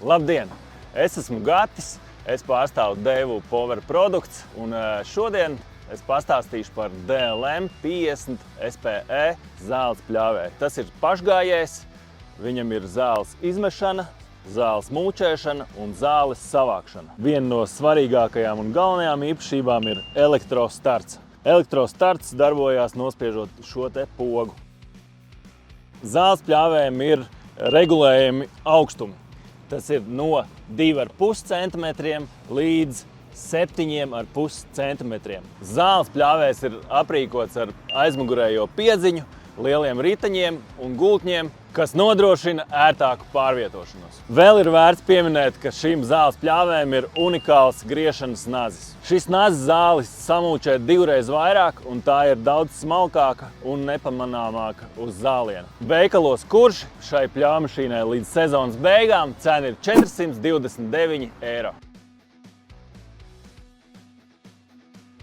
Labdien! Es esmu Gatis, es pārstāvu Daewoo Power Products un šodien es pastāstīšu par DLM 50 SPE zāles pļāvēju. Tas ir pašgājējs, viņam ir zāles izmešana, zāles mūčēšana un zāles savākšana. Viena no svarīgākajām un galvenajām īpašībām ir elektrostarts. Elektrostarts darbojās nospiežot šo te pogu. Zāles pļāvējiem ir regulējami augstumi. Tas ir no 2,5 cm līdz 7,5 cm. Zāles pļāvējs ir aprīkots ar aizmugurējo piedziņu, lieliem riteņiem un gultņiem, kas nodrošina ērtāku pārvietošanos. Vēl ir vērts pieminēt, ka šīm zāles pļāvējiem ir unikāls griešanas nazis. Šis nazis zāli samūčē 2 reizes vairāk, un tā ir daudz smalkāka un nepamanāmāka uz zāliena. Veikalos kurši šai pļāvmašīnai līdz sezonas beigām cena ir 429 eiro.